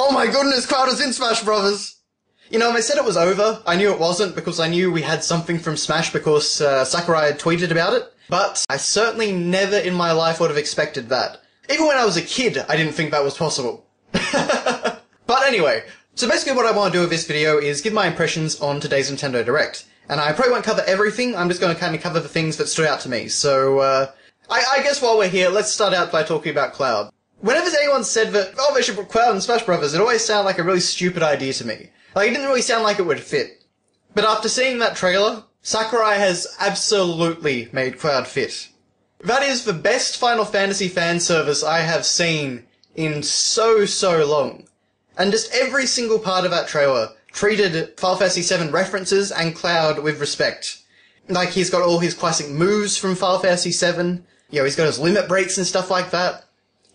Oh my goodness, Cloud is in Smash Brothers! You know, when they said it was over, I knew it wasn't, because I knew we had something from Smash because Sakurai had tweeted about it, but I certainly never in my life would have expected that. Even when I was a kid, I didn't think that was possible. But anyway, so basically what I want to do with this video is give my impressions on today's Nintendo Direct. And I probably won't cover everything, I'm just going to kind of cover the things that stood out to me. So, I guess while we're here, let's start out by talking about Cloud. Whenever anyone said that, oh, they should put Cloud in Smash Brothers, it always sounded like a really stupid idea to me. Like, it didn't really sound like it would fit. But after seeing that trailer, Sakurai has absolutely made Cloud fit. That is the best Final Fantasy fan service I have seen in so long. And just every single part of that trailer treated Final Fantasy VII references and Cloud with respect. Like, he's got all his classic moves from Final Fantasy VII, you know, he's got his limit breaks and stuff like that.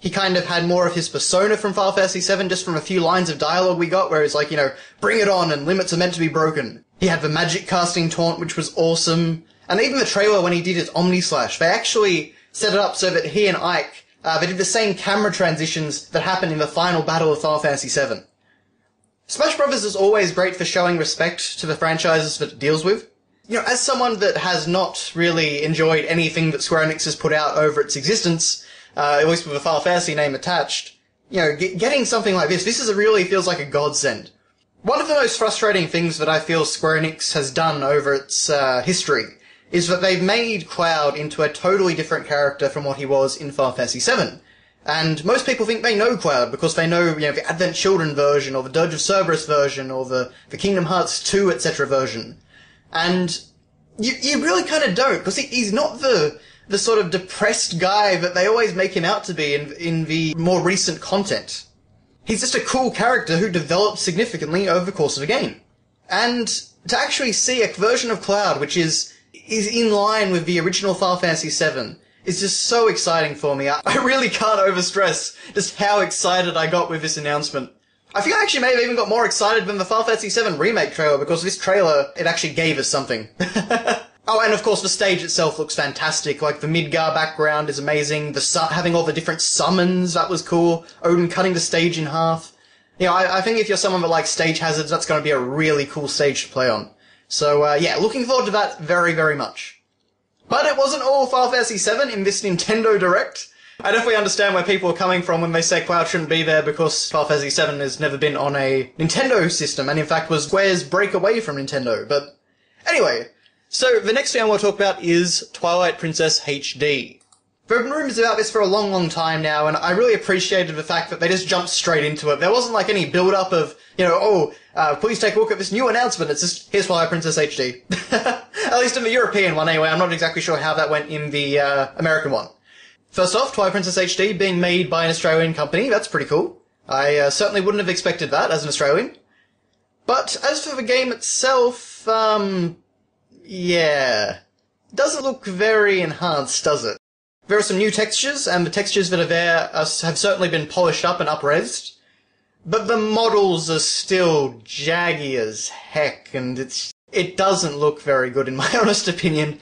He kind of had more of his persona from Final Fantasy VII just from a few lines of dialogue we got where he's like, you know, bring it on and limits are meant to be broken. He had the magic casting taunt, which was awesome. And even the trailer when he did his Omni Slash, they actually set it up so that he and Ike, they did the same camera transitions that happened in the final battle of Final Fantasy VII. Smash Brothers is always great for showing respect to the franchises that it deals with. You know, as someone that has not really enjoyed anything that Square Enix has put out over its existence, at least with a Final Fantasy name attached, you know, getting something like this really feels like a godsend. One of the most frustrating things that I feel Square Enix has done over its history is that they've made Cloud into a totally different character from what he was in Final Fantasy VII. And most people think they know Cloud because they know, you know, the Advent Children version, or the Dirge of Cerberus version, or the Kingdom Hearts 2, etc. version. And you really kind of don't, because he's not the sort of depressed guy that they always make him out to be in the more recent content. He's just a cool character who developed significantly over the course of the game. And to actually see a version of Cloud which is in line with the original Final Fantasy VII is just so exciting for me. I really can't overstress just how excited I got with this announcement. I think I actually may have even got more excited than the Final Fantasy VII Remake trailer, because this trailer, it actually gave us something. Oh, and of course the stage itself looks fantastic. Like, the Midgar background is amazing, having all the different summons, that was cool, Odin cutting the stage in half. You know, I think if you're someone that likes stage hazards, that's going to be a really cool stage to play on. So, yeah, looking forward to that very much. But it wasn't all Final Fantasy VII in this Nintendo Direct. I definitely understand where people are coming from when they say Cloud shouldn't be there, because Final Fantasy VII has never been on a Nintendo system, and in fact was Square's break away from Nintendo. But anyway, so the next thing I want to talk about is Twilight Princess HD. There have been rumours about this for a long time now, and I really appreciated the fact that they just jumped straight into it. There wasn't like any build-up of, you know, please take a look at this new announcement. It's just, here's Twilight Princess HD. At least in the European one anyway. I'm not exactly sure how that went in the American one. First off, Twilight Princess HD being made by an Australian company, that's pretty cool. I certainly wouldn't have expected that as an Australian. But as for the game itself, yeah, doesn't look very enhanced, does it? There are some new textures, and the textures that are there have certainly been polished up and up-resed. But the models are still jaggy as heck, and it doesn't look very good in my honest opinion.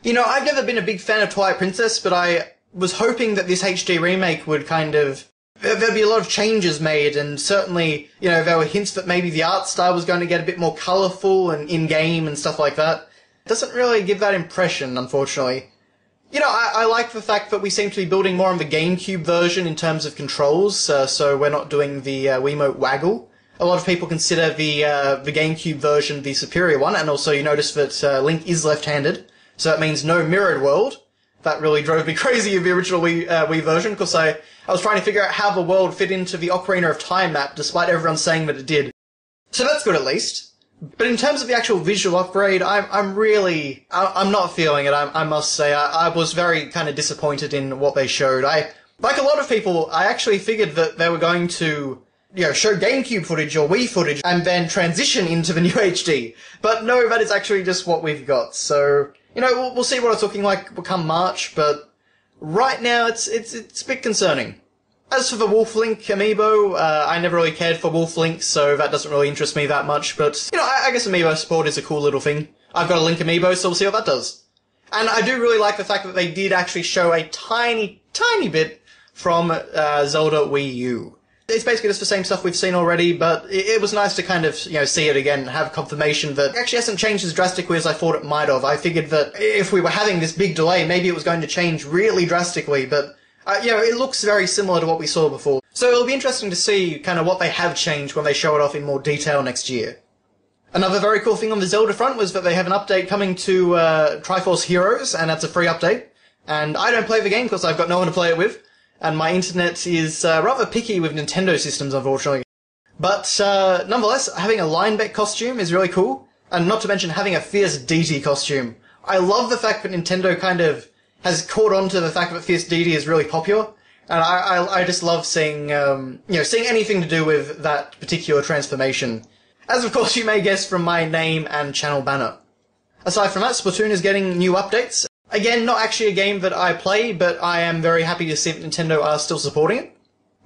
You know, I've never been a big fan of Twilight Princess, but I was hoping that this HD remake would kind of... There'd be a lot of changes made, and certainly, you know, there were hints that maybe the art style was going to get a bit more colourful and in-game and stuff like that. It doesn't really give that impression, unfortunately. You know, I like the fact that we seem to be building more on the GameCube version in terms of controls, so we're not doing the Wiimote waggle. A lot of people consider the GameCube version the superior one, and also you notice that Link is left-handed, so that means no mirrored world. That really drove me crazy with the original Wii version, because I was trying to figure out how the world fit into the Ocarina of Time map, despite everyone saying that it did. So that's good at least. But in terms of the actual visual upgrade, I'm not feeling it, I must say. I was very kind of disappointed in what they showed. Like a lot of people, I actually figured that they were going to, you know, show GameCube footage or Wii footage and then transition into the new HD. But no, that is actually just what we've got. So, you know, we'll see what it's looking like come March, but right now it's a bit concerning. As for the Wolf Link amiibo, I never really cared for Wolf Link, so that doesn't really interest me that much, but, you know, I guess amiibo support is a cool little thing. I've got a Link amiibo, so we'll see what that does. And I do really like the fact that they did actually show a tiny bit from Zelda Wii U. It's basically just the same stuff we've seen already, but it was nice to kind of, see it again and have confirmation that it actually hasn't changed as drastically as I thought it might have. I figured that if we were having this big delay, maybe it was going to change really drastically, but, it looks very similar to what we saw before. So it'll be interesting to see kind of what they have changed when they show it off in more detail next year. Another very cool thing on the Zelda front was that they have an update coming to Triforce Heroes, and that's a free update. And I don't play the game because I've got no one to play it with, and my internet is rather picky with Nintendo systems, unfortunately. But nonetheless, having a Linebeck costume is really cool, and not to mention having a Fierce Deity costume. I love the fact that Nintendo kind of has caught on to the fact that Fierce Deity is really popular, and I just love seeing, seeing anything to do with that particular transformation. As of course you may guess from my name and channel banner. Aside from that, Splatoon is getting new updates. Again, not actually a game that I play, but I am very happy to see that Nintendo are still supporting it.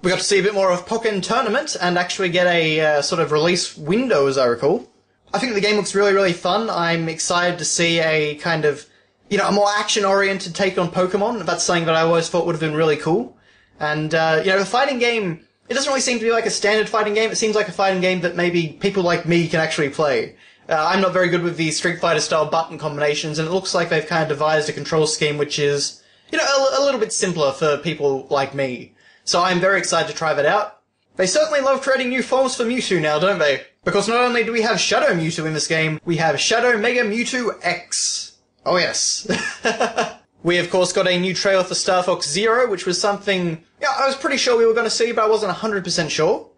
We got to see a bit more of Pokken Tournament, and actually get a sort of release window, as I recall. I think the game looks really, really fun. I'm excited to see a kind of, a more action-oriented take on Pokemon. That's something that I always thought would have been really cool. And, the fighting game, it doesn't really seem to be like a standard fighting game. It seems like a fighting game that maybe people like me can actually play. I'm not very good with the Street Fighter-style button combinations, and it looks like they've kind of devised a control scheme which is, a little bit simpler for people like me. So I'm very excited to try that out. They certainly love creating new forms for Mewtwo now, don't they? Because not only do we have Shadow Mewtwo in this game, we have Shadow Mega Mewtwo X. Oh yes. We of course got a new trailer for Star Fox Zero, which was something, I was pretty sure we were going to see, but I wasn't 100% sure.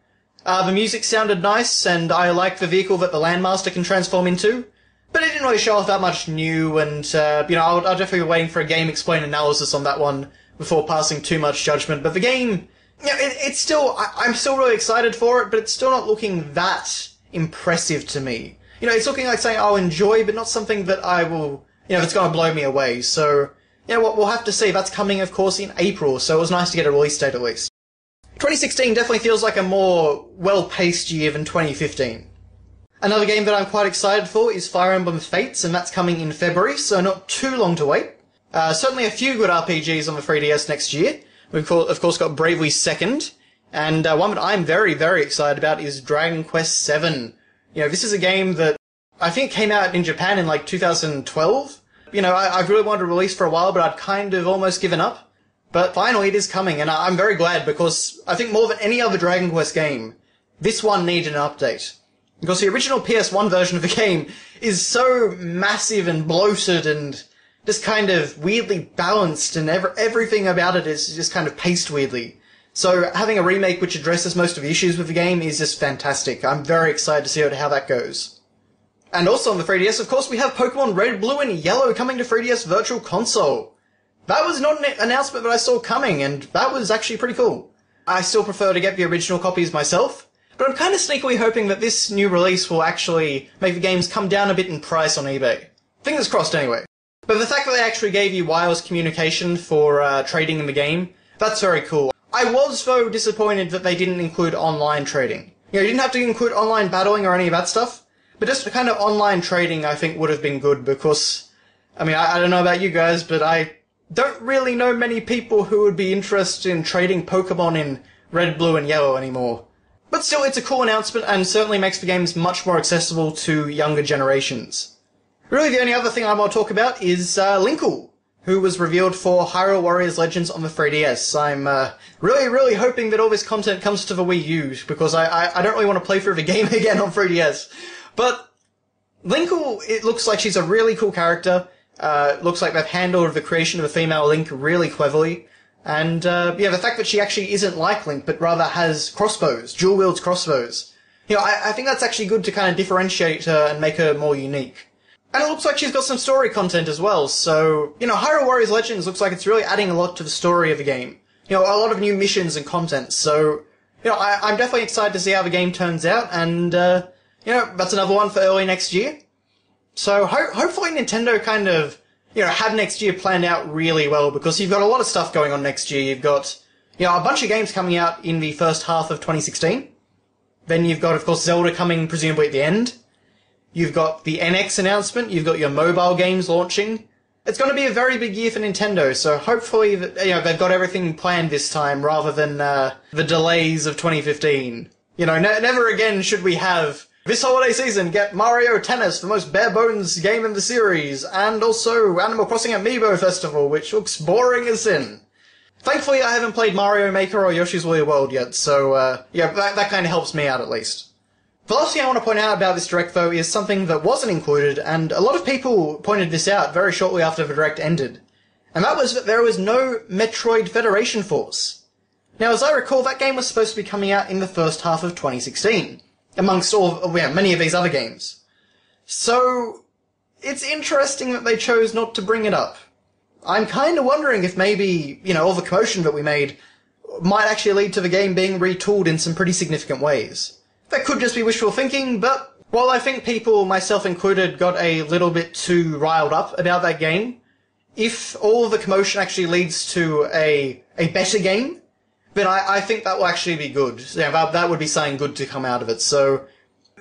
The music sounded nice, and I like the vehicle that the Landmaster can transform into. But it didn't really show off that much new, and, I'll definitely be waiting for a game explain analysis on that one before passing too much judgment. But the game, it's still, I'm still really excited for it, but it's still not looking that impressive to me. It's looking like something I'll enjoy, but not something that I will, that's going to blow me away. So, we'll have to see. That's coming, of course, in April, so it was nice to get a release date at least. 2016 definitely feels like a more well-paced year than 2015. Another game that I'm quite excited for is Fire Emblem Fates, and that's coming in February, so not too long to wait. Certainly a few good RPGs on the 3DS next year. We've of course got Bravely Second, and one that I'm very, very excited about is Dragon Quest VII. This is a game that I think came out in Japan in like 2012. I've really wanted to release for a while, but I'd kind of almost given up. But finally it is coming, and I'm very glad, because I think more than any other Dragon Quest game, this one needed an update. Because the original PS1 version of the game is so massive and bloated and just kind of weirdly balanced, and everything about it is just kind of paced weirdly. So having a remake which addresses most of the issues with the game is just fantastic. I'm very excited to see how that goes. And also on the 3DS, of course, we have Pokemon Red, Blue and Yellow coming to 3DS Virtual Console. That was not an announcement that I saw coming, and that was actually pretty cool. I still prefer to get the original copies myself, but I'm kind of sneakily hoping that this new release will actually make the games come down a bit in price on eBay. Fingers crossed anyway. But the fact that they actually gave you wireless communication for trading in the game, that's very cool. I was, though, disappointed that they didn't include online trading. You didn't have to include online battling or any of that stuff, but just the kind of online trading I think would have been good, because, I don't know about you guys, but I don't really know many people who would be interested in trading Pokemon in Red, Blue and Yellow anymore. But still, it's a cool announcement, and certainly makes the games much more accessible to younger generations. Really, the only other thing I want to talk about is Linkle, who was revealed for Hyrule Warriors Legends on the 3DS. I'm really, really hoping that all this content comes to the Wii U, because I don't really want to play through the game again on 3DS. But Linkle, it looks like she's a really cool character. Looks like they've handled the creation of a female Link really cleverly. And, the fact that she actually isn't like Link, but rather has crossbows, dual-wields crossbows. I think that's actually good to kind of differentiate her and make her more unique. And it looks like she's got some story content as well, so, Hyrule Warriors Legends looks like it's really adding a lot to the story of the game. A lot of new missions and content, so, I'm definitely excited to see how the game turns out, and, that's another one for early next year. So hopefully Nintendo kind of, have next year planned out really well, because you've got a lot of stuff going on next year. You've got, a bunch of games coming out in the first half of 2016. Then you've got, of course, Zelda coming presumably at the end. You've got the NX announcement. You've got your mobile games launching. It's going to be a very big year for Nintendo, so hopefully they've got everything planned this time rather than the delays of 2015. Never again should we have this holiday season get Mario Tennis, the most bare-bones game in the series, and also Animal Crossing Amiibo Festival, which looks boring as sin. Thankfully, I haven't played Mario Maker or Yoshi's Woolly World yet, so that kind of helps me out at least. The last thing I want to point out about this Direct, though, is something that wasn't included, and a lot of people pointed this out very shortly after the Direct ended. And that was that there was no Metroid Federation Force. Now, as I recall, that game was supposed to be coming out in the first half of 2016, amongst many of these other games. So, it's interesting that they chose not to bring it up. I'm kind of wondering if maybe, all the commotion that we made might actually lead to the game being retooled in some pretty significant ways. That could just be wishful thinking, but while I think people, myself included, got a little bit too riled up about that game, if all the commotion actually leads to a better game, then I think that will actually be good. That would be something good to come out of it. So,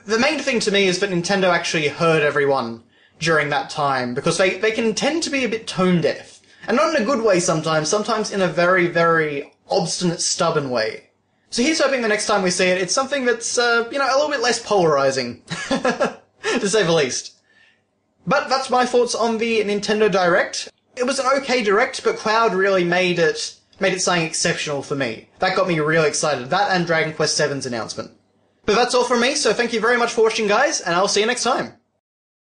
the main thing to me is that Nintendo actually heard everyone during that time, because they can tend to be a bit tone deaf. And not in a good way sometimes in a very, very obstinate, stubborn way. So here's hoping the next time we see it, it's something that's, a little bit less polarizing, to say the least. But that's my thoughts on the Nintendo Direct. It was an okay Direct, but Cloud really made it something exceptional for me. That got me really excited. That and Dragon Quest VII's announcement. But that's all from me, so thank you very much for watching, guys, and I'll see you next time.